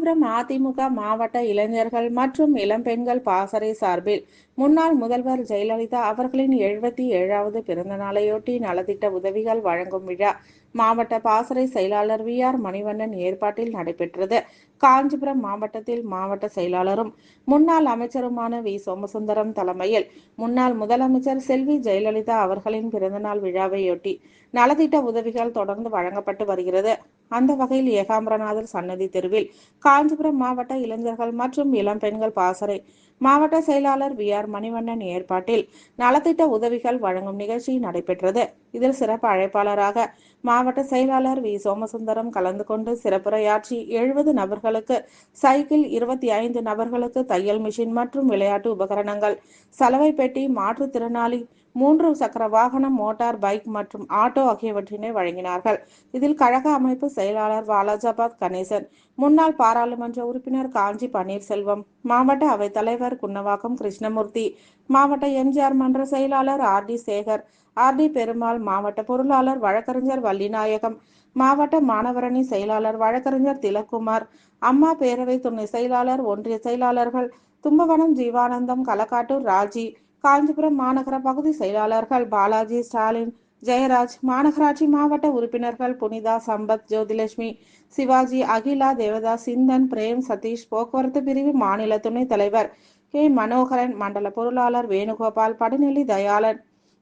காஞ்சிபுரம் அதிமுக மாவட்ட இளைஞர்கள் மற்றும் இளம்பெண்கள் பாசறை சார்பில் முன்னாள் முதல்வர் ஜெயலலிதா அவர்களின் 77வது பிறந்த நாளையொட்டி நலத்திட்ட உதவிகள் வழங்கும் விழா மாவட்ட பாசறை செயலாளர் VR மணிவண்ணன் ஏற்பாட்டில் நடைபெற்றது. காஞ்சிபுரம் மாவட்டத்தில் மாவட்ட செயலாளரும் முன்னாள் அமைச்சருமான வி. சோமசுந்தரம் தலைமையில் முன்னாள் முதலமைச்சர் செல்வி ஜெயலலிதா அவர்களின் பிறந்தநாள் விழாவையொட்டி நலத்திட்ட உதவிகள் தொடர்ந்து வழங்கப்பட்டு வருகிறது. அந்த வகையில் ஏகாம்பரநாதர் சன்னதி தெருவில் காஞ்சிபுரம் மாவட்ட இளைஞர்கள் மற்றும் இளம்பெண்கள் பாசறை மாவட்ட செயலாளர் VR மணிவண்ணன் ஏற்பாட்டில் நலத்திட்ட உதவிகள் வழங்கும் நிகழ்ச்சி நடைபெற்றது. இதில் சிறப்பு அழைப்பாளராக மாவட்ட செயலாளர் வி. சோமசுந்தரம் கலந்து கொண்டு சிறப்புரையாற்றி 70 நபர்களுக்கு சைக்கிள், 25 நபர்களுக்கு தையல் மிஷின் மற்றும் விளையாட்டு உபகரணங்கள், சலவை பெட்டி, மாற்றுத்திறனாளி 3 சக்கர வாகனம், மோட்டார் பைக் மற்றும் ஆட்டோ ஆகியவற்றினை வழங்கினார்கள். இதில் கழக அமைப்பு செயலாளர் வாலாஜாபாத் கணேசன், முன்னாள் பாராளுமன்ற உறுப்பினர் காஞ்சி பன்னீர்செல்வம், மாவட்ட அவைத்தலைவர் குன்னவாக்கம் கிருஷ்ணமூர்த்தி, மாவட்ட எம்ஜிஆர் மன்ற செயலாளர் RD சேகர், RD பெருமாள், மாவட்ட பொருளாளர் வழக்கறிஞர் வள்ளிநாயகம், மாவட்ட மாணவரணி செயலாளர் வழக்கறிஞர் திலக்குமார், அம்மா பேரவை துணை செயலாளர், ஒன்றிய செயலாளர்கள் தும்பவனம் ஜீவானந்தம், களக்காட்டூர் ராஜி, காஞ்சிபுரம் மாநகர பகுதி செயலாளர்கள் பாலாஜி, ஸ்டாலின், ஜெயராஜ், மாநகராட்சி மாவட்ட உறுப்பினர்கள் புனிதா, சம்பத், ஜோதிலட்சுமி, சிவாஜி, அகிலா, தேவதாஸ், சிந்தன், பிரேம், சதீஷ், போக்குவரத்து பிரிவு மாநில துணைத் தலைவர் கே. மனோகரன், மண்டல பொருளாளர் வேணுகோபால், படுநெல்லி தயாளன்,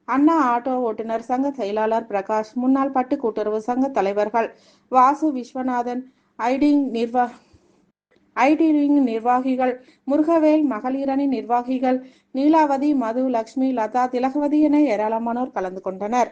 அண்ணா ஆட்டோ ஓட்டுநர் சங்க செயலாளர் பிரகாஷ், முன்னாள் பட்டு கூட்டுறவு சங்க தலைவர்கள் வாசு, விஸ்வநாதன், ஐடிவிங் நிர்வாகிகள் முருகவேல், மகளிரணி நிர்வாகிகள் நீலாவதி, மது, லட்சுமி, லதா, திலகவதி என ஏராளமானோர் கலந்து கொண்டனர்.